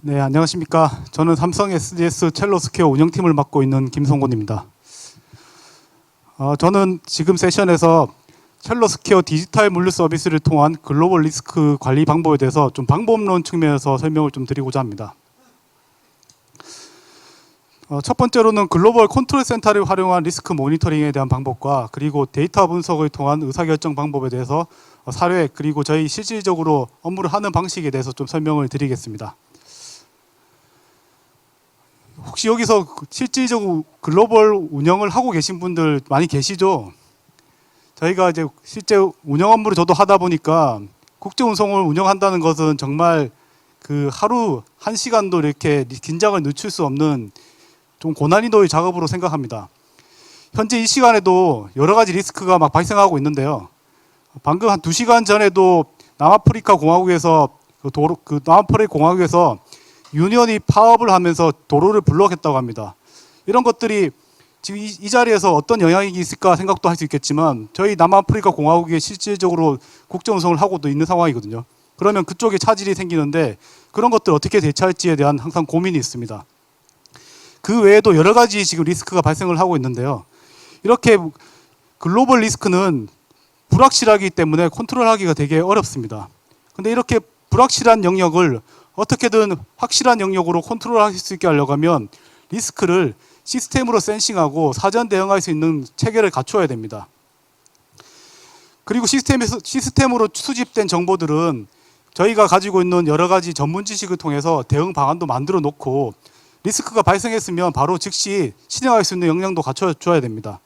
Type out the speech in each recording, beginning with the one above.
네, 안녕하십니까. 저는 삼성 SDS 첼로스퀘어 운영팀을 맡고 있는 김성곤입니다. 저는 지금 세션에서 첼로스퀘어 디지털 물류 서비스를 통한 글로벌 리스크 관리 방법에 대해서 좀 방법론 측면에서 설명을 좀 드리고자 합니다. 첫 번째로는 글로벌 컨트롤 센터를 활용한 리스크 모니터링에 대한 방법과 그리고 데이터 분석을 통한 의사결정 방법에 대해서 사례 그리고 저희 실질적으로 업무를 하는 방식에 대해서 좀 설명을 드리겠습니다. 혹시 여기서 실질적으로 글로벌 운영을 하고 계신 분들 많이 계시죠? 저희가 이제 실제 운영 업무를 저도 하다 보니까 국제 운송을 운영한다는 것은 정말 그 하루 1시간도 이렇게 긴장을 늦출 수 없는 좀 고난이도의 작업으로 생각합니다. 현재 이 시간에도 여러 가지 리스크가 막 발생하고 있는데요. 방금 한 2시간 전에도 남아프리카 공화국에서 남아프리카 공화국에서 유니언이 파업을 하면서 도로를 블록했다고 합니다. 이런 것들이 지금 이 자리에서 어떤 영향이 있을까 생각도 할 수 있겠지만 저희 남아프리카 공화국에 실질적으로 국제운송을 하고도 있는 상황이거든요. 그러면 그쪽에 차질이 생기는데 그런 것들 어떻게 대처할지에 대한 항상 고민이 있습니다. 그 외에도 여러 가지 지금 리스크가 발생을 하고 있는데요. 이렇게 글로벌 리스크는 불확실하기 때문에 컨트롤하기가 되게 어렵습니다. 근데 이렇게 불확실한 영역을 어떻게든 확실한 영역으로 컨트롤할 수 있게 하려고 하면 리스크를 시스템으로 센싱하고 사전 대응할 수 있는 체계를 갖춰야 됩니다. 그리고 시스템으로 수집된 정보들은 저희가 가지고 있는 여러 가지 전문 지식을 통해서 대응 방안도 만들어 놓고 리스크가 발생했으면 바로 즉시 실행할 수 있는 역량도 갖춰줘야 됩니다.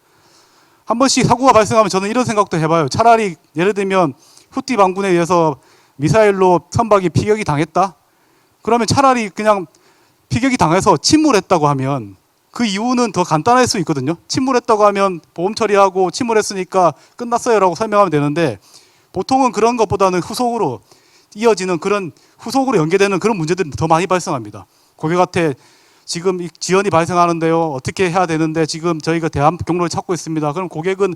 한 번씩 사고가 발생하면 저는 이런 생각도 해봐요. 차라리 예를 들면 후티 반군에 의해서 미사일로 선박이 피격이 당했다? 그러면 차라리 그냥 피격이 당해서 침몰했다고 하면 그 이유는 더 간단할 수 있거든요. 침몰했다고 하면 보험 처리하고 침몰했으니까 끝났어요라고 설명하면 되는데 보통은 그런 것보다는 후속으로 이어지는 그런 후속으로 연계되는 그런 문제들이 더 많이 발생합니다. 고객한테 지금 지연이 발생하는데요. 어떻게 해야 되는데 지금 저희가 대안 경로를 찾고 있습니다. 그럼 고객은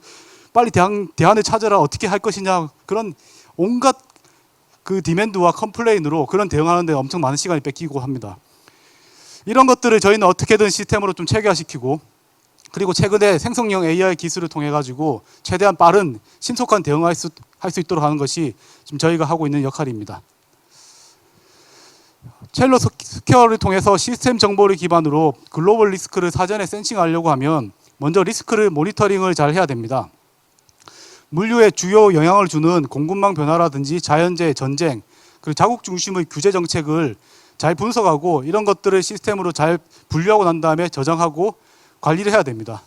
빨리 대안을 찾아라. 어떻게 할 것이냐. 그런 온갖 그 디맨드와 컴플레인으로 그런 대응하는데 엄청 많은 시간이 뺏기고 합니다. 이런 것들을 저희는 어떻게든 시스템으로 좀 체계화시키고 그리고 최근에 생성형 AI 기술을 통해 가지고 최대한 빠른 신속한 대응할 수 있도록 하는 것이 지금 저희가 하고 있는 역할입니다. 첼로스퀘어를 통해서 시스템 정보를 기반으로 글로벌 리스크를 사전에 센싱하려고 하면 먼저 리스크를 모니터링을 잘 해야 됩니다. 물류에 주요 영향을 주는 공급망 변화라든지 자연재해, 전쟁, 그리고 자국 중심의 규제 정책을 잘 분석하고 이런 것들을 시스템으로 잘 분류하고 난 다음에 저장하고 관리를 해야 됩니다.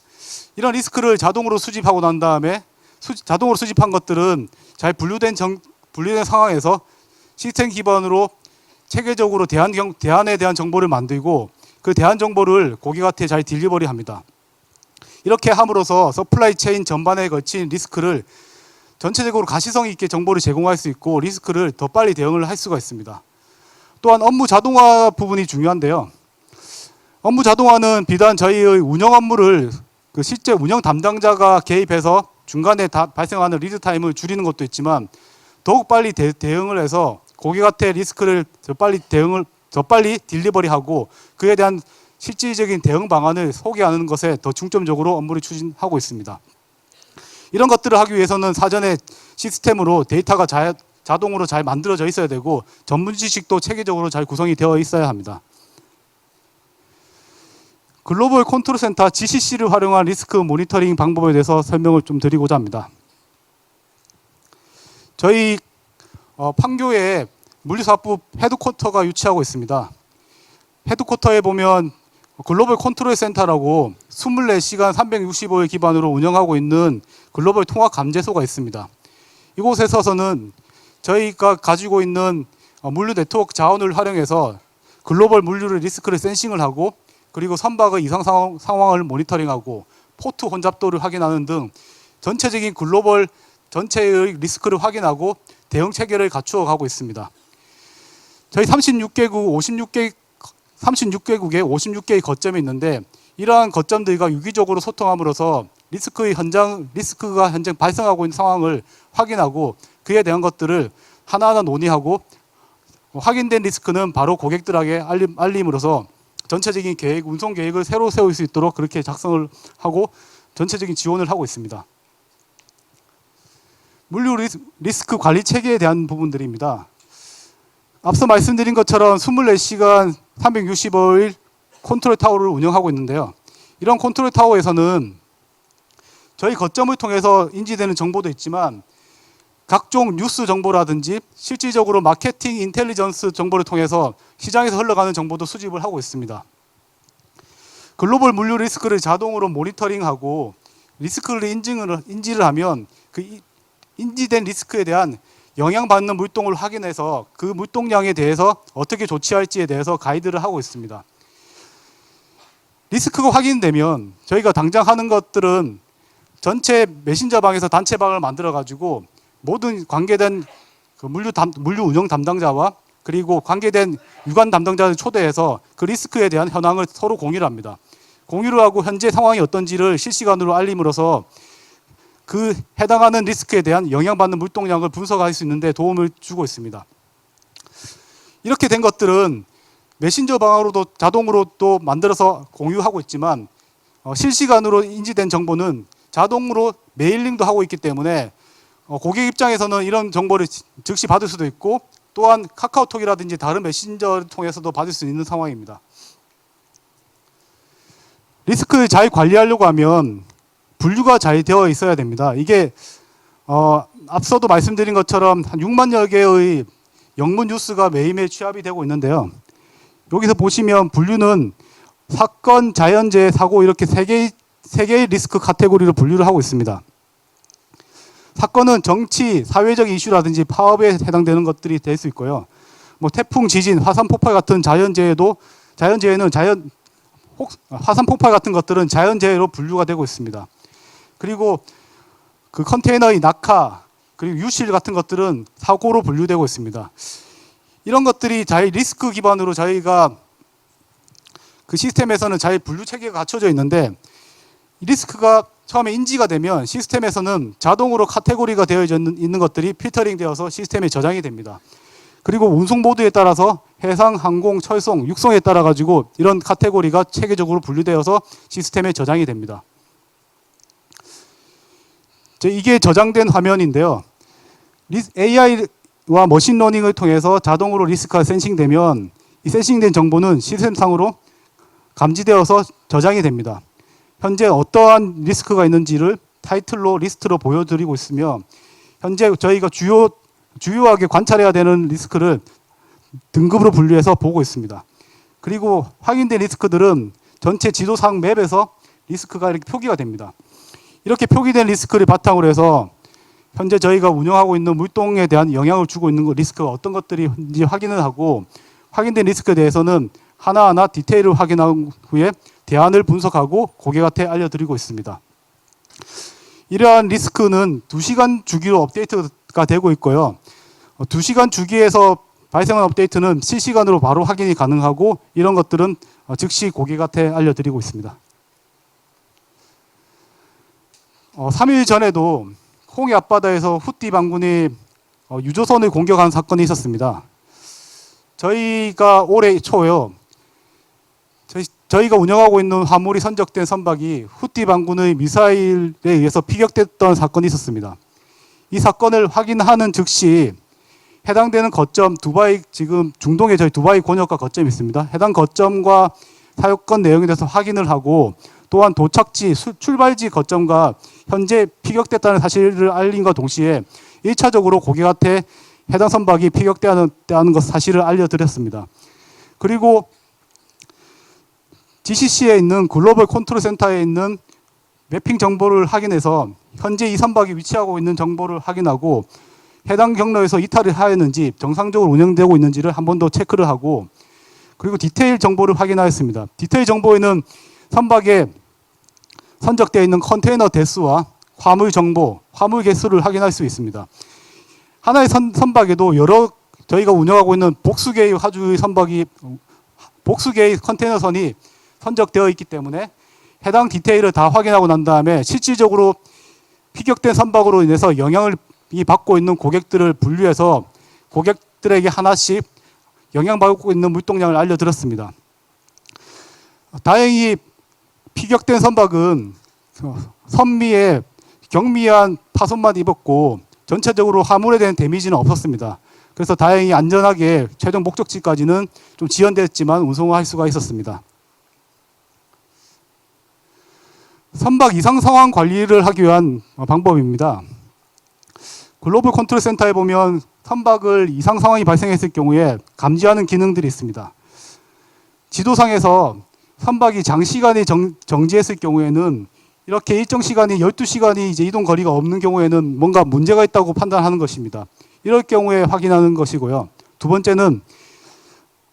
이런 리스크를 자동으로 수집하고 난 다음에 자동으로 수집한 것들은 잘 분류된 상황에서 시스템 기반으로 체계적으로 대안에 대한 정보를 만들고 그 대안 정보를 고객한테 잘 딜리버리합니다. 이렇게 함으로써 서플라이 체인 전반에 걸친 리스크를 전체적으로 가시성 있게 정보를 제공할 수 있고 리스크를 더 빨리 대응을 할 수가 있습니다. 또한 업무 자동화 부분이 중요한데요. 업무 자동화는 비단 저희의 운영 업무를 실제 운영 담당자가 개입해서 중간에 발생하는 리드 타임을 줄이는 것도 있지만 더욱 빨리 대응을 해서 고객한테 리스크를 더 빨리 딜리버리하고 그에 대한 실질적인 대응 방안을 소개하는 것에 더 중점적으로 업무를 추진하고 있습니다. 이런 것들을 하기 위해서는 사전에 시스템으로 데이터가 자동으로 잘 만들어져 있어야 되고 전문 지식도 체계적으로 잘 구성이 되어 있어야 합니다. 글로벌 컨트롤 센터 GCC를 활용한 리스크 모니터링 방법에 대해서 설명을 좀 드리고자 합니다. 저희 판교에 물류사업부 헤드쿼터가 위치하고 있습니다. 헤드쿼터에 보면 글로벌 컨트롤 센터라고 24시간 365일 기반으로 운영하고 있는 글로벌 통합 감제소가 있습니다. 이곳에서는 저희가 가지고 있는 물류 네트워크 자원을 활용해서 글로벌 물류를 리스크를 센싱을 하고 그리고 선박의 이상 상황을 모니터링하고 포트 혼잡도를 확인하는 등 전체적인 글로벌 전체의 리스크를 확인하고 대응 체계를 갖추어 가고 있습니다. 저희 36개국에 56개의 거점이 있는데 이러한 거점들과 유기적으로 소통함으로써 리스크가 현재 발생하고 있는 상황을 확인하고 그에 대한 것들을 하나하나 논의하고 확인된 리스크는 바로 고객들에게 알림으로써 전체적인 계획, 운송 계획을 새로 세울 수 있도록 그렇게 작성을 하고 전체적인 지원을 하고 있습니다. 물류 리스크 관리 체계에 대한 부분들입니다. 앞서 말씀드린 것처럼 24시간 365일 컨트롤 타워를 운영하고 있는데요. 이런 컨트롤 타워에서는 저희 거점을 통해서 인지되는 정보도 있지만 각종 뉴스 정보라든지 실질적으로 마케팅 인텔리전스 정보를 통해서 시장에서 흘러가는 정보도 수집을 하고 있습니다. 글로벌 물류 리스크를 자동으로 모니터링하고 리스크를 인지를 하면 그 인지된 리스크에 대한 영향받는 물동을 확인해서 그 물동량에 대해서 어떻게 조치할지에 대해서 가이드를 하고 있습니다. 리스크가 확인되면 저희가 당장 하는 것들은 전체 메신저방에서 단체방을 만들어 가지고 모든 관계된 그 물류 운영 담당자와 그리고 관계된 유관 담당자를 초대해서 그 리스크에 대한 현황을 서로 공유를 합니다. 공유를 하고 현재 상황이 어떤지를 실시간으로 알림으로써 그 해당하는 리스크에 대한 영향받는 물동량을 분석할 수 있는 데 도움을 주고 있습니다. 이렇게 된 것들은 메신저 방으로도 자동으로 또 만들어서 공유하고 있지만 실시간으로 인지된 정보는 자동으로 메일링도 하고 있기 때문에 고객 입장에서는 이런 정보를 즉시 받을 수도 있고 또한 카카오톡이라든지 다른 메신저를 통해서도 받을 수 있는 상황입니다. 리스크를 잘 관리하려고 하면 분류가 잘 되어 있어야 됩니다. 이게 앞서도 말씀드린 것처럼 한 6만여 개의 영문 뉴스가 매일매일 취합이 되고 있는데요. 여기서 보시면 분류는 사건, 자연재해, 사고 이렇게 세 개의 리스크 카테고리로 분류를 하고 있습니다. 사건은 정치, 사회적 이슈라든지 파업에 해당되는 것들이 될 수 있고요. 뭐 태풍, 지진, 화산 폭발 같은 자연재해는 화산 폭발 같은 것들은 자연재해로 분류가 되고 있습니다. 그리고 그 컨테이너의 낙하, 그리고 유실 같은 것들은 사고로 분류되고 있습니다. 이런 것들이 잘 리스크 기반으로 저희가 그 시스템에서는 잘 분류 체계가 갖춰져 있는데 리스크가 처음에 인지가 되면 시스템에서는 자동으로 카테고리가 되어 있는 것들이 필터링 되어서 시스템에 저장이 됩니다. 그리고 운송 모드에 따라서 해상, 항공, 철송, 육송에 따라 가지고 이런 카테고리가 체계적으로 분류되어서 시스템에 저장이 됩니다. 이게 저장된 화면인데요. AI와 머신러닝을 통해서 자동으로 리스크가 센싱되면 이 센싱된 정보는 시스템상으로 감지되어서 저장이 됩니다. 현재 어떠한 리스크가 있는지를 타이틀로 리스트로 보여드리고 있으며 현재 저희가 주요하게 관찰해야 되는 리스크를 등급으로 분류해서 보고 있습니다. 그리고 확인된 리스크들은 전체 지도상 맵에서 리스크가 이렇게 표기가 됩니다. 이렇게 표기된 리스크를 바탕으로 해서 현재 저희가 운영하고 있는 물동에 대한 영향을 주고 있는 리스크가 어떤 것들인지 확인을 하고 확인된 리스크에 대해서는 하나하나 디테일을 확인한 후에 대안을 분석하고 고객한테 알려드리고 있습니다. 이러한 리스크는 2시간 주기로 업데이트가 되고 있고요. 2시간 주기에서 발생한 업데이트는 실시간으로 바로 확인이 가능하고 이런 것들은 즉시 고객한테 알려드리고 있습니다. 3일 전에도 홍해 앞바다에서 후띠 반군이 유조선을 공격한 사건이 있었습니다. 저희가 올해 초요. 저희가 운영하고 있는 화물이 선적된 선박이 후띠 반군의 미사일에 의해서 피격됐던 사건이 있었습니다. 이 사건을 확인하는 즉시 해당되는 거점 두바이 지금 중동에 저희 두바이 권역과 거점이 있습니다. 해당 거점과 사건 내용에 대해서 확인을 하고 또한 도착지, 출발지 거점과 현재 피격됐다는 사실을 알림과 동시에 1차적으로 고객한테 해당 선박이 피격되었다는 것 사실을 알려드렸습니다. 그리고 GCC에 있는 글로벌 컨트롤 센터에 있는 매핑 정보를 확인해서 현재 이 선박이 위치하고 있는 정보를 확인하고 해당 경로에서 이탈을 하였는지 정상적으로 운영되고 있는지를 한 번 더 체크를 하고 그리고 디테일 정보를 확인하였습니다. 디테일 정보에는 선박에 선적되어 있는 컨테이너 대수와 화물 정보, 화물 개수를 확인할 수 있습니다. 하나의 선박에도 여러 저희가 운영하고 있는 복수계의 화주의 선박이 복수계의 컨테이너선이 선적되어 있기 때문에 해당 디테일을 다 확인하고 난 다음에 실질적으로 피격된 선박으로 인해서 영향을 받고 있는 고객들을 분류해서 고객들에게 하나씩 영향받고 있는 물동량을 알려드렸습니다. 다행히 피격된 선박은 선미에 경미한 파손만 입었고 전체적으로 화물에 대한 데미지는 없었습니다. 그래서 다행히 안전하게 최종 목적지까지는 좀 지연됐지만 운송할 수가 있었습니다. 선박 이상 상황 관리를 하기 위한 방법입니다. 글로벌 컨트롤 센터에 보면 선박을 이상 상황이 발생했을 경우에 감지하는 기능들이 있습니다. 지도상에서 선박이 장시간에 정지했을 경우에는 이렇게 일정 시간이 12시간이 이제 이동 거리가 없는 경우에는 뭔가 문제가 있다고 판단하는 것입니다. 이럴 경우에 확인하는 것이고요. 두 번째는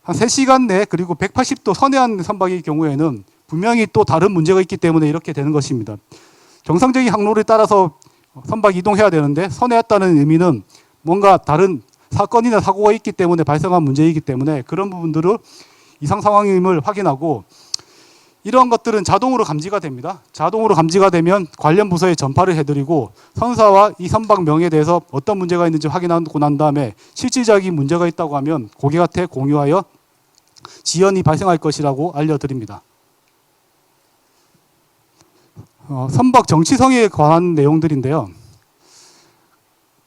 한 3시간 내 그리고 180도 선회한 선박의 경우에는 분명히 또 다른 문제가 있기 때문에 이렇게 되는 것입니다. 정상적인 항로를 따라서 선박이 이동해야 되는데 선회했다는 의미는 뭔가 다른 사건이나 사고가 있기 때문에 발생한 문제이기 때문에 그런 부분들을 이상 상황임을 확인하고 이런 것들은 자동으로 감지가 됩니다. 자동으로 감지가 되면 관련 부서에 전파를 해드리고 선사와 이 선박명에 대해서 어떤 문제가 있는지 확인하고 난 다음에 실질적인 문제가 있다고 하면 고객한테 공유하여 지연이 발생할 것이라고 알려드립니다. 선박 정치성에 관한 내용들인데요.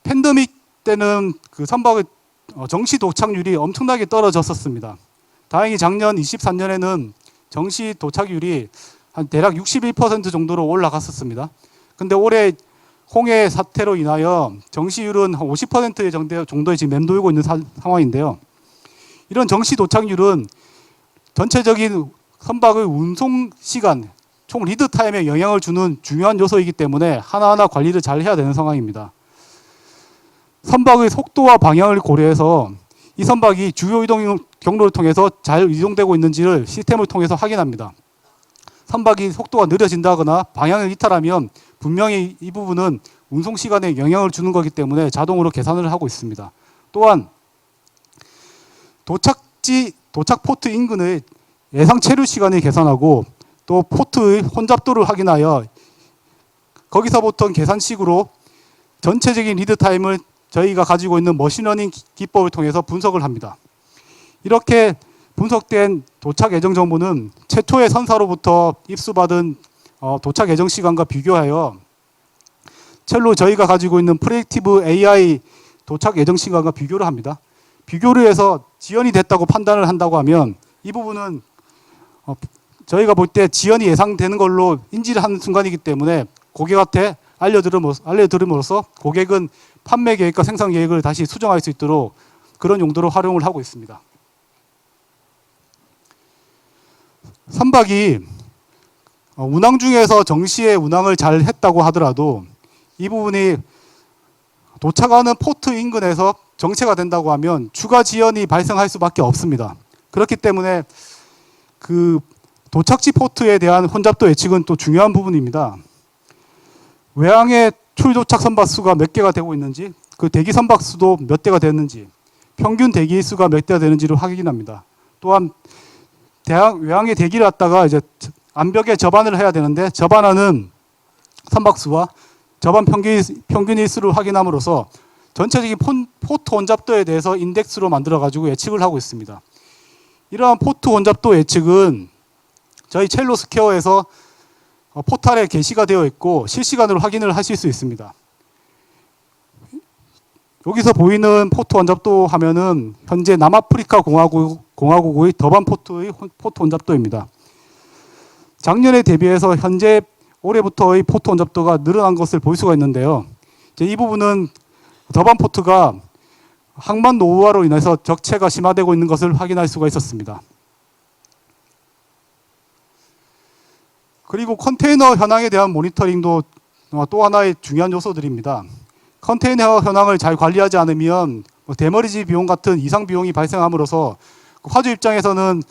팬데믹 때는 그 선박의 정시 도착률이 엄청나게 떨어졌었습니다. 다행히 작년 23년에는 정시 도착률이 한 대략 61% 정도로 올라갔었습니다. 근데 올해 홍해 사태로 인하여 정시율은 한 50% 정도에 지금 맴돌고 있는 상황인데요. 이런 정시 도착률은 전체적인 선박의 운송 시간, 총 리드 타임에 영향을 주는 중요한 요소이기 때문에 하나하나 관리를 잘 해야 되는 상황입니다. 선박의 속도와 방향을 고려해서 이 선박이 주요 이동 경로를 통해서 잘 이동되고 있는지를 시스템을 통해서 확인합니다. 선박이 속도가 느려진다거나 방향을 이탈하면 분명히 이 부분은 운송 시간에 영향을 주는 거기 때문에 자동으로 계산을 하고 있습니다. 또한 도착 포트 인근의 예상 체류 시간을 계산하고 또 포트의 혼잡도를 확인하여 거기서부터 계산식으로 전체적인 리드 타임을 저희가 가지고 있는 머신러닝 기법을 통해서 분석을 합니다. 이렇게 분석된 도착 예정 정보는 최초의 선사로부터 입수받은 도착 예정 시간과 비교하여 첼로 저희가 가지고 있는 프레딕티브 AI 도착 예정 시간과 비교를 합니다. 비교를 해서 지연이 됐다고 판단을 한다고 하면 이 부분은 저희가 볼 때 지연이 예상되는 걸로 인지를 하는 순간이기 때문에 고객한테 알려드림으로써 고객은 판매 계획과 생산 계획을 다시 수정할 수 있도록 그런 용도로 활용을 하고 있습니다. 선박이 운항 중에서 정시에 운항을 잘 했다고 하더라도 이 부분이 도착하는 포트 인근에서 정체가 된다고 하면 추가 지연이 발생할 수밖에 없습니다. 그렇기 때문에 그 도착지 포트에 대한 혼잡도 예측은 또 중요한 부분입니다. 외항의 출도착 선박 수가 몇 개가 되고 있는지, 그 대기 선박 수도 몇 대가 되는지, 평균 대기 수가 몇 대가 되는지를 확인합니다. 또한 외항의 대기를 갖다가 이제 암벽에 접안을 해야 되는데 접안하는 선박 수와 접안 평균 일수를 확인함으로써 전체적인 포트 혼잡도에 대해서 인덱스로 만들어 가지고 예측을 하고 있습니다. 이러한 포트 혼잡도 예측은 저희 첼로 스퀘어에서 포탈에 게시가 되어 있고 실시간으로 확인을 하실 수 있습니다. 여기서 보이는 포트 혼잡도 하면은 현재 남아프리카 공화국의 더반 포트의 포트 혼잡도입니다. 작년에 대비해서 현재 올해부터의 포트 혼잡도가 늘어난 것을 볼 수가 있는데요. 이제 이 부분은 더반 포트가 항만 노후화로 인해서 적체가 심화되고 있는 것을 확인할 수가 있었습니다. 그리고 컨테이너 현황에 대한 모니터링도 또 하나의 중요한 요소들입니다. 컨테이너 현황을 잘 관리하지 않으면 데머리지 비용 같은 이상 비용이 발생함으로써 화주 입장에서는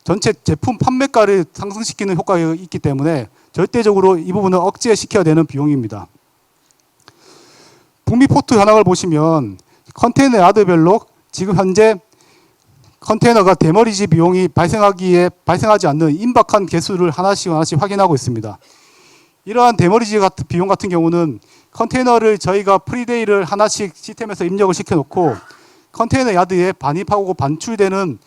전체 제품 판매가를 상승시키는 효과가 있기 때문에 절대적으로 이 부분은 억제시켜야 되는 비용입니다. 북미 포트 현황을 보시면 컨테이너 야드별로 지금 현재 컨테이너가 데머리지 비용이 발생하지 않는 임박한 개수를 하나씩 확인하고 있습니다. 이러한 데머리지 비용 같은 경우는 컨테이너를 저희가 프리데이를 하나씩 시스템에서 입력을 시켜놓고 컨테이너 야드에 반입하고 반출되는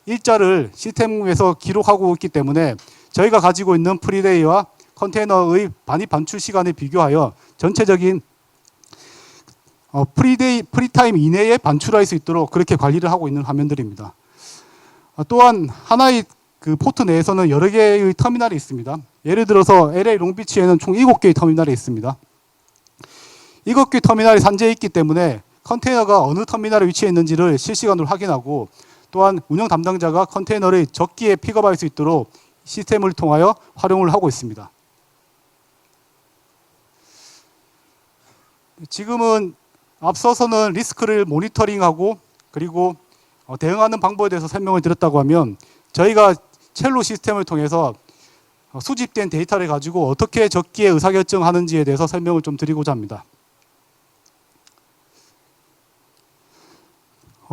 일자를 시스템에서 기록하고 있기 때문에 저희가 가지고 있는 프리데이와 컨테이너의 반입 반출 시간을 비교하여 전체적인 프리타임 이내에 반출할 수 있도록 그렇게 관리를 하고 있는 화면들입니다. 또한 하나의 그 포트 내에서는 여러 개의 터미널이 있습니다. 예를 들어서 LA 롱비치에는 총 7개의 터미널이 있습니다. 7개의 터미널이 산재해 있기 때문에 컨테이너가 어느 터미널에 위치해 있는지를 실시간으로 확인하고, 또한 운영 담당자가 컨테이너를 적기에 픽업할 수 있도록 시스템을 통하여 활용을 하고 있습니다. 지금은 앞서서는 리스크를 모니터링하고 그리고 대응하는 방법에 대해서 설명을 드렸다고 하면, 저희가 첼로 시스템을 통해서 수집된 데이터를 가지고 어떻게 적기에 의사결정하는지에 대해서 설명을 좀 드리고자 합니다.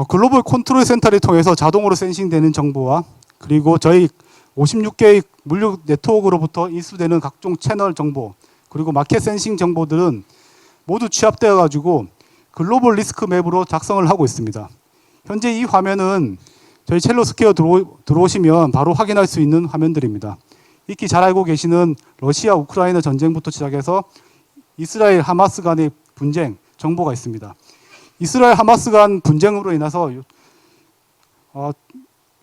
글로벌 컨트롤 센터를 통해서 자동으로 센싱되는 정보와 그리고 저희 56개의 물류 네트워크로부터 인수되는 각종 채널 정보, 그리고 마켓 센싱 정보들은 모두 취합되어 가지고 글로벌 리스크 맵으로 작성을 하고 있습니다. 현재 이 화면은 저희 첼로 스퀘어 들어오시면 바로 확인할 수 있는 화면들입니다. 익히 잘 알고 계시는 러시아 우크라이나 전쟁부터 시작해서 이스라엘 하마스 간의 분쟁 정보가 있습니다. 이스라엘 하마스 간 분쟁으로 인해서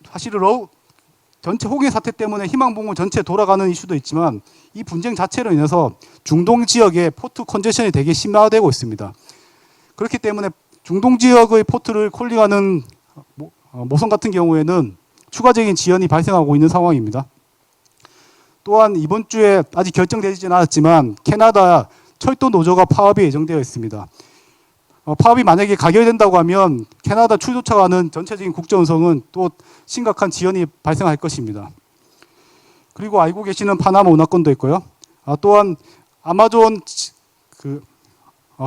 사실은 전체 호기 사태 때문에 희망봉을 전체 돌아가는 이슈도 있지만, 이 분쟁 자체로 인해서 중동 지역의 포트 컨제션이 되게 심화되고 있습니다. 그렇기 때문에 중동 지역의 포트를 콜링하는 모성 같은 경우에는 추가적인 지연이 발생하고 있는 상황입니다. 또한 이번 주에 아직 결정되지는 않았지만 캐나다 철도 노조가 파업이 예정되어 있습니다. 파업이 만약에 가결된다고 하면 캐나다 출조차 가는 전체적인 국제운송은 또 심각한 지연이 발생할 것입니다. 그리고 알고 계시는 파나마 운하권도 있고요. 또한 아마존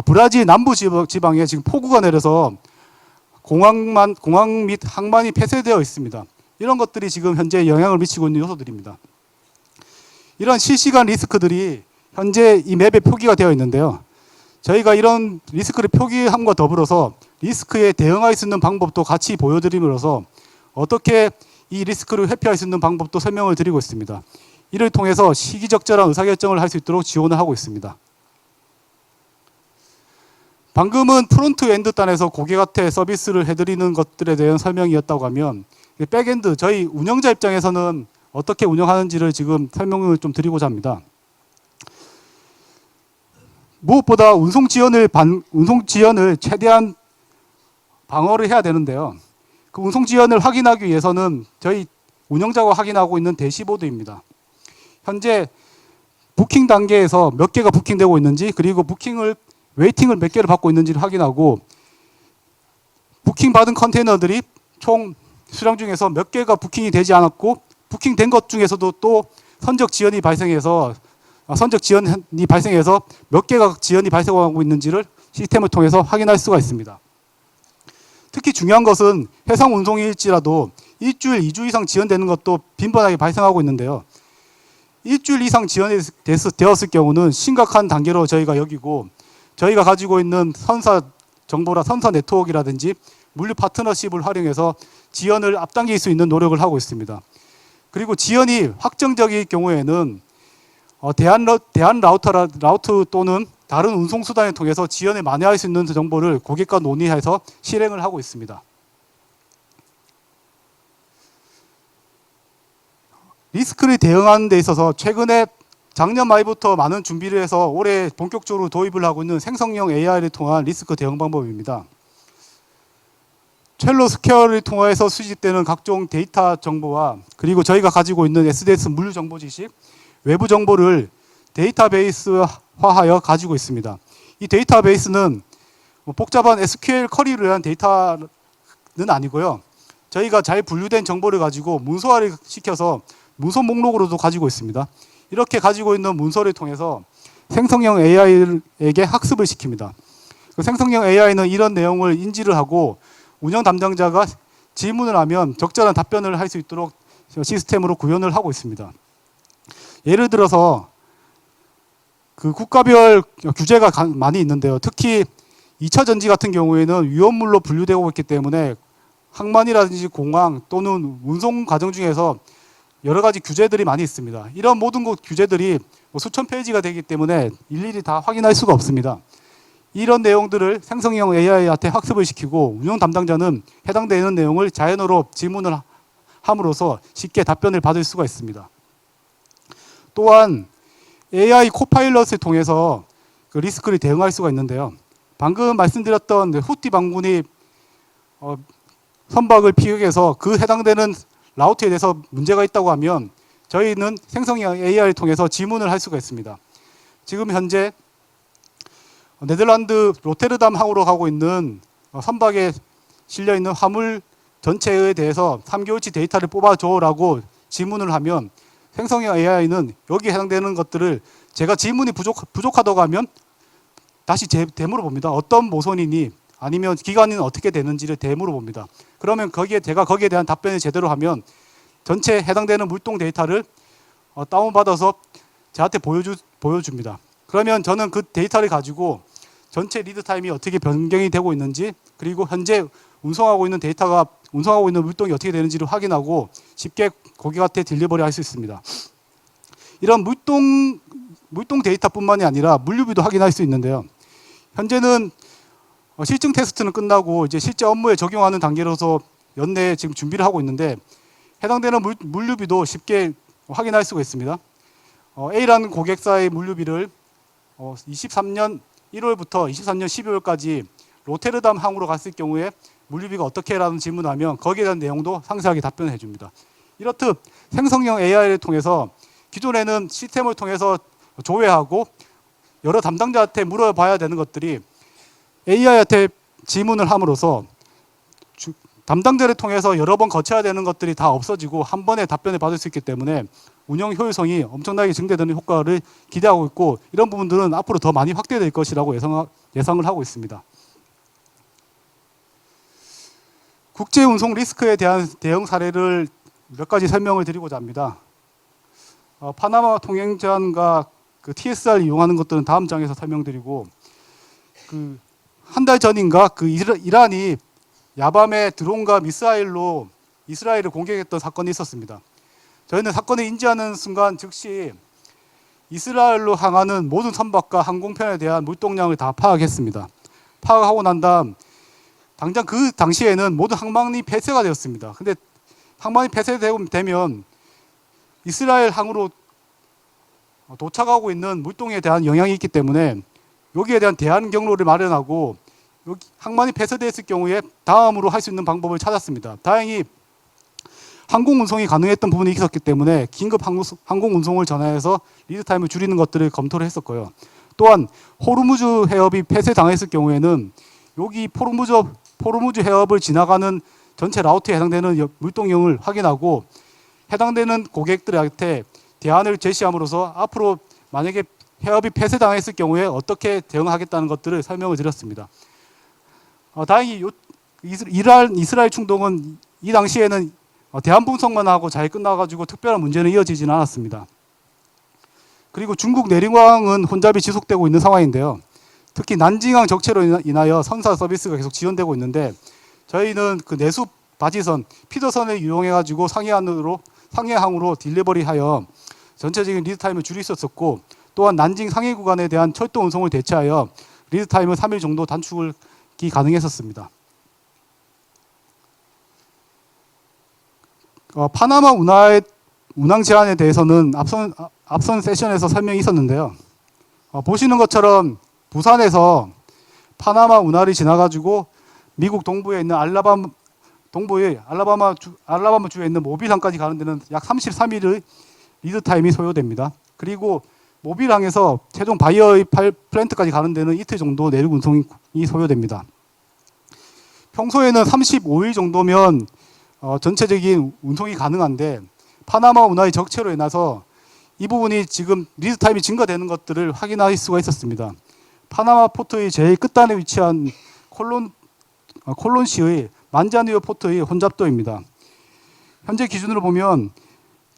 브라질 남부 지방에 지금 폭우가 내려서 공항 및 항만이 폐쇄되어 있습니다. 이런 것들이 지금 현재 영향을 미치고 있는 요소들입니다. 이런 실시간 리스크들이 현재 이 맵에 표기가 되어 있는데요. 저희가 이런 리스크를 표기함과 더불어서 리스크에 대응할 수 있는 방법도 같이 보여드림으로써 어떻게 이 리스크를 회피할 수 있는 방법도 설명을 드리고 있습니다. 이를 통해서 시기적절한 의사결정을 할 수 있도록 지원을 하고 있습니다. 방금은 프론트 엔드 단에서 고객한테 서비스를 해드리는 것들에 대한 설명이었다고 하면, 백엔드 저희 운영자 입장에서는 어떻게 운영하는지를 지금 설명을 좀 드리고자 합니다. 무엇보다 운송 지연을 최대한 방어를 해야 되는데요. 그 운송 지연을 확인하기 위해서는 저희 운영자가 확인하고 있는 대시보드입니다. 현재 부킹 단계에서 몇 개가 부킹되고 있는지, 그리고 웨이팅을 몇 개를 받고 있는지를 확인하고, 부킹 받은 컨테이너들이 총 수량 중에서 몇 개가 부킹이 되지 않았고, 부킹된 것 중에서도 또 선적 지연이 발생해서 몇 개가 지연이 발생하고 있는지를 시스템을 통해서 확인할 수가 있습니다. 특히 중요한 것은 해상 운송일지라도 일주일, 2주 이상 지연되는 것도 빈번하게 발생하고 있는데요. 일주일 이상 지연이 되었을 경우는 심각한 단계로 저희가 여기고, 저희가 가지고 있는 선사 네트워크라든지 물류 파트너십을 활용해서 지연을 앞당길 수 있는 노력을 하고 있습니다. 그리고 지연이 확정적일 경우에는 대한 라우트 또는 다른 운송수단을 통해서 지연을 만회할 수 있는 정보를 고객과 논의해서 실행을 하고 있습니다. 리스크를 대응하는 데 있어서 최근에 작년 말부터 많은 준비를 해서 올해 본격적으로 도입을 하고 있는 생성형 AI를 통한 리스크 대응 방법입니다. 첼로 스퀘어를 통해서 수집되는 각종 데이터 정보와 그리고 저희가 가지고 있는 SDS 물류 정보 지식, 외부 정보를 데이터베이스화하여 가지고 있습니다. 이 데이터베이스는 복잡한 SQL 쿼리를 위한 데이터는 아니고요. 저희가 잘 분류된 정보를 가지고 문서화를 시켜서 문서 목록으로도 가지고 있습니다. 이렇게 가지고 있는 문서를 통해서 생성형 AI에게 학습을 시킵니다. 그 생성형 AI는 이런 내용을 인지를 하고 운영 담당자가 질문을 하면 적절한 답변을 할 수 있도록 시스템으로 구현을 하고 있습니다. 예를 들어서 그 국가별 규제가 많이 있는데요. 특히 2차 전지 같은 경우에는 위험물로 분류되고 있기 때문에 항만이라든지 공항 또는 운송 과정 중에서 여러 가지 규제들이 많이 있습니다. 이런 모든 규제들이 수천 페이지가 되기 때문에 일일이 다 확인할 수가 없습니다. 이런 내용들을 생성형 AI한테 학습을 시키고 운영 담당자는 해당되는 내용을 자연어로 질문을 함으로써 쉽게 답변을 받을 수가 있습니다. 또한 AI 코파일럿을 통해서 그 리스크를 대응할 수가 있는데요. 방금 말씀드렸던 후티 반군이 선박을 피격해서 그 해당되는 라우트에 대해서 문제가 있다고 하면 저희는 생성형 AI를 통해서 질문을 할 수가 있습니다. 지금 현재 네덜란드 로테르담 항으로 가고 있는 선박에 실려 있는 화물 전체에 대해서 3개월치 데이터를 뽑아줘라고 질문을 하면 생성형 AI는 여기에 해당되는 것들을 제가 질문이 부족하다고 하면 다시 되물어봅니다. 어떤 모선이니 아니면 기간은 어떻게 되는지를 되물어봅니다. 그러면 제가 거기에 대한 답변을 제대로 하면 전체 해당되는 물동 데이터를 다운받아서 저한테 보여줍니다. 그러면 저는 그 데이터를 가지고 전체 리드 타임이 어떻게 변경이 되고 있는지, 그리고 현재 운송하고 있는 물동이 어떻게 되는지를 확인하고 쉽게 고객한테 딜리버리 할 수 있습니다. 이런 물동 데이터뿐만이 아니라 물류비도 확인할 수 있는데요. 현재는 실증 테스트는 끝나고 이제 실제 업무에 적용하는 단계로서 연내에 지금 준비를 하고 있는데 해당되는 물류비도 쉽게 확인할 수가 있습니다. A라는 고객사의 물류비를 23년 1월부터 23년 12월까지 로테르담 항으로 갔을 경우에 물류비가 어떻게라는 질문을 하면 거기에 대한 내용도 상세하게 답변을 해줍니다. 이렇듯 생성형 AI를 통해서 기존에는 시스템을 통해서 조회하고 여러 담당자한테 물어봐야 되는 것들이 AI한테 질문을 함으로써 담당자를 통해서 여러 번 거쳐야 되는 것들이 다 없어지고 한 번에 답변을 받을 수 있기 때문에 운영 효율성이 엄청나게 증대되는 효과를 기대하고 있고, 이런 부분들은 앞으로 더 많이 확대될 것이라고 예상을 하고 있습니다. 국제 운송 리스크에 대한 대응 사례를 몇 가지 설명을 드리고자 합니다. 파나마 통행전과 그 TSR 이용하는 것들은 다음 장에서 설명드리고, 한 달 전인가 이란이 야밤에 드론과 미사일로 이스라엘을 공격했던 사건이 있었습니다. 저희는 사건을 인지하는 순간 즉시 이스라엘로 향하는 모든 선박과 항공편에 대한 물동량을 다 파악했습니다. 파악하고 난 다음 당장 그 당시에는 모든 항만이 폐쇄가 되었습니다. 근데 항만이 폐쇄되면 이스라엘 항으로 도착하고 있는 물동에 대한 영향이 있기 때문에 여기에 대한 대안 경로를 마련하고 여기 항만이 폐쇄됐을 경우에 다음으로 할 수 있는 방법을 찾았습니다. 다행히 항공 운송이 가능했던 부분이 있었기 때문에 긴급 항공 운송을 전화해서 리드 타임을 줄이는 것들을 검토를 했었고요. 또한 호르무즈 해협이 폐쇄당했을 경우에는 여기 포르무즈 해협을 지나가는 전체 라우트에 해당되는 물동량을 확인하고 해당되는 고객들한테 대안을 제시함으로써 앞으로 만약에 해협이 폐쇄당했을 경우에 어떻게 대응하겠다는 것들을 설명을 드렸습니다. 다행히 이스라엘 충동은 이 당시에는 대안 분석만 하고 잘 끝나가지고 특별한 문제는 이어지지는 않았습니다. 그리고 중국 내륙항은 혼잡이 지속되고 있는 상황인데요. 특히 난징항 적체로 인하여 선사 서비스가 계속 지연되고 있는데 저희는 그 내수 바지선, 피더선을 이용해가지고 상해항으로 딜리버리하여 전체적인 리드 타임을 줄일 수 있었고, 또한 난징 상해 구간에 대한 철도 운송을 대체하여 리드 타임을 3일 정도 단축이 가능했었습니다. 파나마 운항 제한에 대해서는 앞선 세션에서 설명이 있었는데요. 보시는 것처럼 부산에서 파나마 운하를 지나가지고 미국 동부에 있는 알라바마 주에 있는 모빌항까지 가는 데는 약 33일의 리드 타임이 소요됩니다. 그리고 모빌항에서 최종 바이어의 플랜트까지 가는 데는 이틀 정도 내륙 운송이 소요됩니다. 평소에는 35일 정도면 전체적인 운송이 가능한데 파나마 운하의 적체로 인해서 이 부분이 지금 리드 타임이 증가되는 것들을 확인할 수가 있었습니다. 파나마 포트의 제일 끝단에 위치한 콜론시의 만자니오 포트의 혼잡도입니다. 현재 기준으로 보면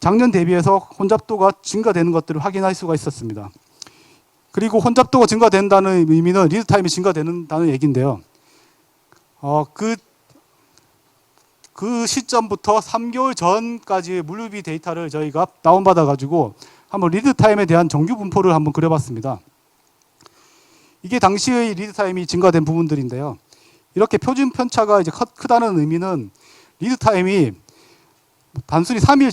작년 대비해서 혼잡도가 증가되는 것들을 확인할 수가 있었습니다. 그리고 혼잡도가 증가된다는 의미는 리드 타임이 증가된다는 얘기인데요. 그 시점부터 3개월 전까지 물류비 데이터를 저희가 다운받아 가지고 한번 리드 타임에 대한 정규 분포를 한번 그려봤습니다. 이게 당시의 리드 타임이 증가된 부분들인데요. 이렇게 표준 편차가 이제 크다는 의미는 리드 타임이 단순히 3일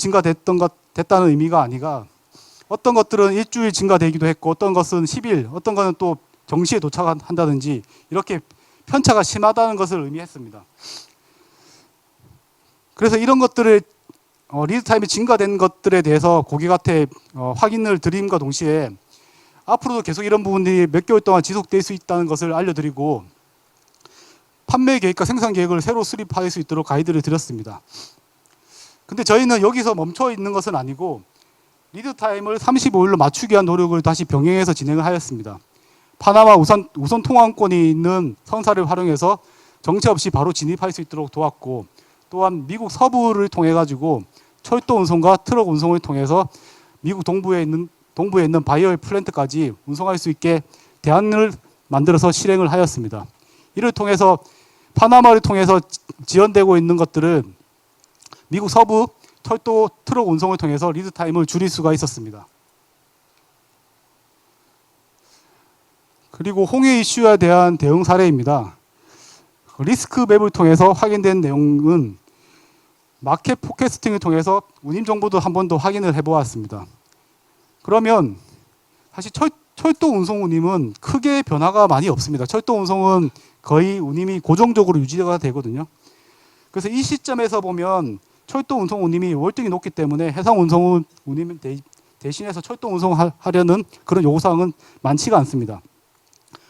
됐다는 의미가 아니라 어떤 것들은 일주일 증가되기도 했고 어떤 것은 10일, 어떤 것은 또 정시에 도착한다든지 이렇게 편차가 심하다는 것을 의미했습니다. 그래서 이런 것들을 리드 타임이 증가된 것들에 대해서 고객한테 확인을 드림과 동시에 앞으로도 계속 이런 부분들이 몇 개월 동안 지속될 수 있다는 것을 알려드리고 판매 계획과 생산 계획을 새로 수립할 수 있도록 가이드를 드렸습니다. 근데 저희는 여기서 멈춰 있는 것은 아니고 리드 타임을 35일로 맞추기 위한 노력을 다시 병행해서 진행을 하였습니다. 파나마 우선 통항권이 있는 선사를 활용해서 정체 없이 바로 진입할 수 있도록 도왔고, 또한 미국 서부를 통해 가지고 철도 운송과 트럭 운송을 통해서 미국 동부에 있는 바이오 플랜트까지 운송할 수 있게 대안을 만들어서 실행을 하였습니다. 이를 통해서 파나마를 통해서 지연되고 있는 것들을 미국 서부 철도 트럭 운송을 통해서 리드 타임을 줄일 수가 있었습니다. 그리고 홍해 이슈에 대한 대응 사례입니다. 리스크 맵을 통해서 확인된 내용은 마켓 포캐스팅을 통해서 운임 정보도 한 번 더 확인을 해보았습니다. 그러면 사실 철도 운송 운임은 크게 변화가 많이 없습니다. 철도 운송은 거의 운임이 고정적으로 유지가 되거든요. 그래서 이 시점에서 보면 철도 운송 운임이 월등히 높기 때문에 해상 운송 운임 대신해서 철도 운송하려는 그런 요구사항은 많지가 않습니다.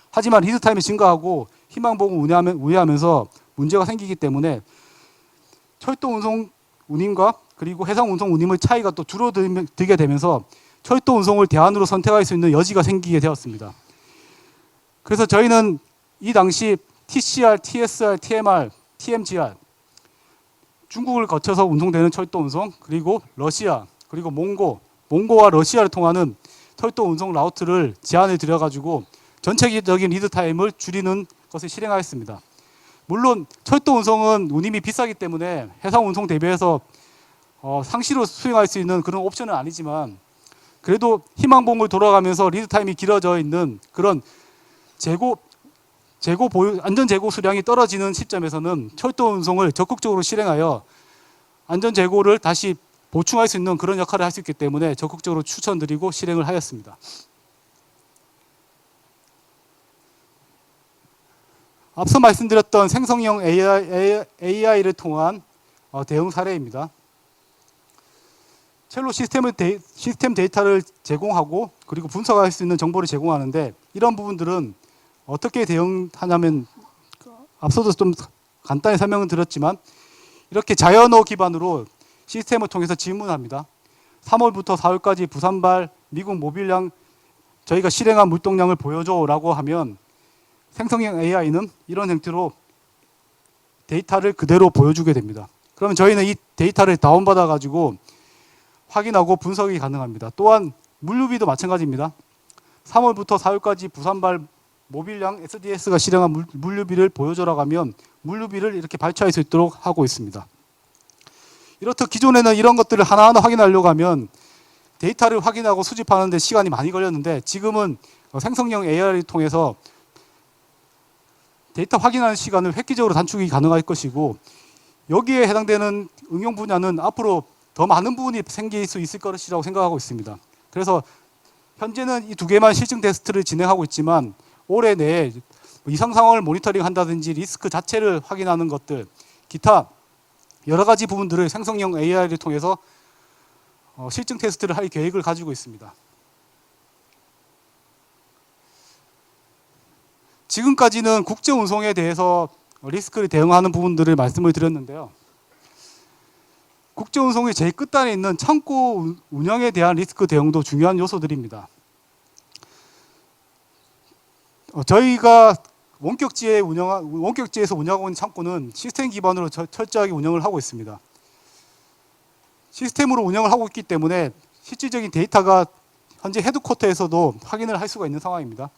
하지만 리드 타임이 증가하고 희망보고 운행하면서 문제가 생기기 때문에 철도 운송 운임과 그리고 해상 운송 운임의 차이가 또 줄어들게 되면서 철도 운송을 대안으로 선택할 수 있는 여지가 생기게 되었습니다. 그래서 저희는 이 당시 TCR, TSR, TMR, TMGR 중국을 거쳐서 운송되는 철도 운송, 그리고 러시아, 그리고 몽고와 러시아를 통하는 철도 운송 라우트를 제안을 드려가지고 전체적인 리드 타임을 줄이는 것을 실행하였습니다. 물론 철도 운송은 운임이 비싸기 때문에 해상 운송 대비해서 상시로 수행할 수 있는 그런 옵션은 아니지만 그래도 희망봉을 돌아가면서 리드 타임이 길어져 있는 그런 안전 재고 수량이 떨어지는 시점에서는 철도 운송을 적극적으로 실행하여 안전 재고를 다시 보충할 수 있는 그런 역할을 할 수 있기 때문에 적극적으로 추천드리고 실행을 하였습니다. 앞서 말씀드렸던 생성형 AI를 통한 대응 사례입니다. 첼로 시스템 데이터를 제공하고 그리고 분석할 수 있는 정보를 제공하는데 이런 부분들은 어떻게 대응하냐면 앞서도 좀 간단히 설명을 드렸지만 이렇게 자연어 기반으로 시스템을 통해서 질문합니다. 3월부터 4월까지 부산발 미국 모빌량 저희가 실행한 물동량을 보여줘라고 하면 생성형 AI는 이런 형태로 데이터를 그대로 보여주게 됩니다. 그러면 저희는 이 데이터를 다운받아 가지고 확인하고 분석이 가능합니다. 또한 물류비도 마찬가지입니다. 3월부터 4월까지 부산발 모빌량 SDS가 실행한 물류비를 보여줘라고 하면 물류비를 이렇게 발표할 수 있도록 하고 있습니다. 이렇듯 기존에는 이런 것들을 하나하나 확인하려고 하면 데이터를 확인하고 수집하는 데 시간이 많이 걸렸는데 지금은 생성형 AI를 통해서 데이터 확인하는 시간을 획기적으로 단축이 가능할 것이고 여기에 해당되는 응용 분야는 앞으로 더 많은 부분이 생길 수 있을 것이라고 생각하고 있습니다. 그래서 현재는 이 두 개만 실증 테스트를 진행하고 있지만 올해 내에 이상 상황을 모니터링 한다든지 리스크 자체를 확인하는 것들, 기타 여러 가지 부분들을 생성형 AI를 통해서 실증 테스트를 할 계획을 가지고 있습니다. 지금까지는 국제 운송에 대해서 리스크를 대응하는 부분들을 말씀을 드렸는데요. 국제 운송의 제일 끝단에 있는 창고 운영에 대한 리스크 대응도 중요한 요소들입니다. 저희가 원격지에서 운영하고 있는 창고는 시스템 기반으로 철저하게 운영을 하고 있습니다. 시스템으로 운영을 하고 있기 때문에 실질적인 데이터가 현재 헤드쿼터에서도 확인을 할 수가 있는 상황입니다.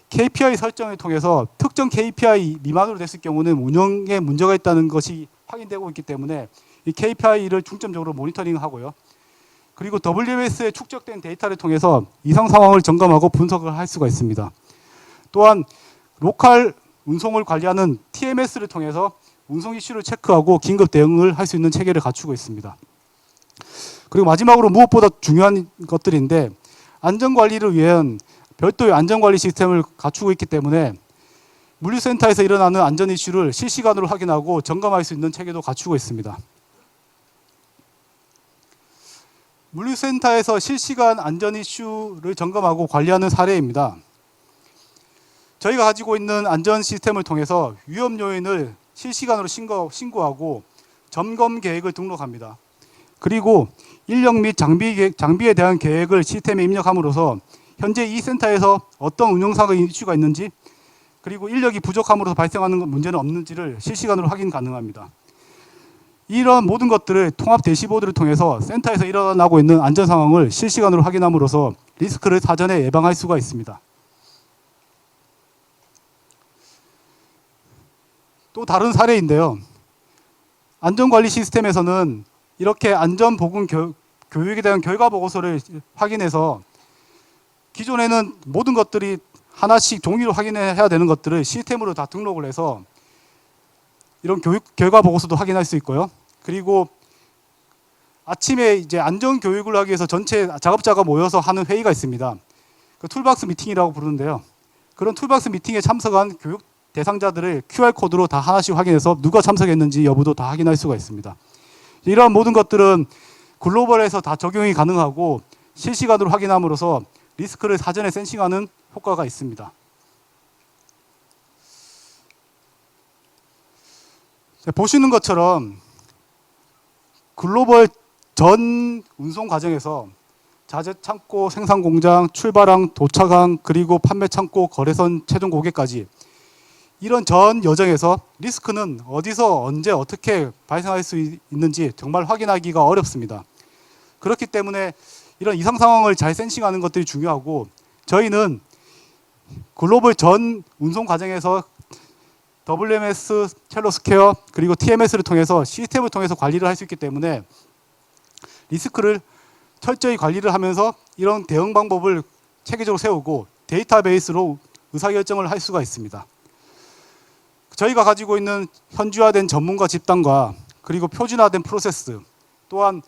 KPI 설정을 통해서 특정 KPI 미만으로 됐을 경우는 운영에 문제가 있다는 것이 확인되고 있기 때문에 이 KPI를 중점적으로 모니터링하고요. 그리고 WMS에 축적된 데이터를 통해서 이상 상황을 점검하고 분석을 할 수가 있습니다. 또한 로컬 운송을 관리하는 TMS를 통해서 운송 이슈를 체크하고 긴급 대응을 할 수 있는 체계를 갖추고 있습니다. 그리고 마지막으로 무엇보다 중요한 것들인데 안전관리를 위한 별도의 안전관리 시스템을 갖추고 있기 때문에 물류센터에서 일어나는 안전 이슈를 실시간으로 확인하고 점검할 수 있는 체계도 갖추고 있습니다. 물류센터에서 실시간 안전 이슈를 점검하고 관리하는 사례입니다. 저희가 가지고 있는 안전 시스템을 통해서 위험 요인을 실시간으로 신고하고 점검 계획을 등록합니다. 그리고 인력 및 장비에 대한 계획을 시스템에 입력함으로써 현재 이 센터에서 어떤 운영사고 이슈가 있는지 그리고 인력이 부족함으로써 발생하는 문제는 없는지를 실시간으로 확인 가능합니다. 이런 모든 것들을 통합 대시보드를 통해서 센터에서 일어나고 있는 안전 상황을 실시간으로 확인함으로써 리스크를 사전에 예방할 수가 있습니다. 또 다른 사례인데요. 안전관리 시스템에서는 이렇게 안전보건 교육에 대한 결과 보고서를 확인해서 기존에는 모든 것들이 하나씩 종이로 확인해야 되는 것들을 시스템으로 다 등록을 해서 이런 교육 결과 보고서도 확인할 수 있고요. 그리고 아침에 이제 안전 교육을 하기 위해서 전체 작업자가 모여서 하는 회의가 있습니다. 그 툴박스 미팅이라고 부르는데요. 그런 툴박스 미팅에 참석한 교육 대상자들을 QR코드로 다 하나씩 확인해서 누가 참석했는지 여부도 다 확인할 수가 있습니다. 이러한 모든 것들은 글로벌에서 다 적용이 가능하고 실시간으로 확인함으로써 리스크를 사전에 센싱하는 효과가 있습니다. 보시는 것처럼 글로벌 전 운송 과정에서 자재 창고, 생산 공장, 출발항, 도착항, 그리고 판매 창고, 거래선, 최종 고객까지 이런 전 여정에서 리스크는 어디서 언제 어떻게 발생할 수 있는지 정말 확인하기가 어렵습니다. 그렇기 때문에 이런 이상 상황을 잘 센싱하는 것들이 중요하고 저희는 글로벌 전 운송 과정에서 WMS, 첼로스퀘어 그리고 TMS를 통해서 시스템을 통해서 관리를 할 수 있기 때문에 리스크를 철저히 관리를 하면서 이런 대응 방법을 체계적으로 세우고 데이터베이스로 의사결정을 할 수가 있습니다. 저희가 가지고 있는 현지화된 전문가 집단과 그리고 표준화된 프로세스 또한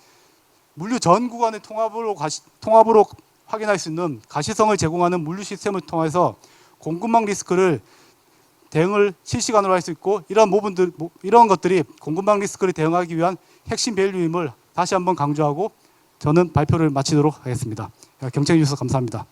물류 전 구간의 통합으로 확인할 수 있는 가시성을 제공하는 물류 시스템을 통해서 공급망 리스크를 대응을 실시간으로 할 수 있고 이런 것들이 공급망 리스크를 대응하기 위한 핵심 밸류임을 다시 한번 강조하고 저는 발표를 마치도록 하겠습니다. 경청해 주셔서 감사합니다.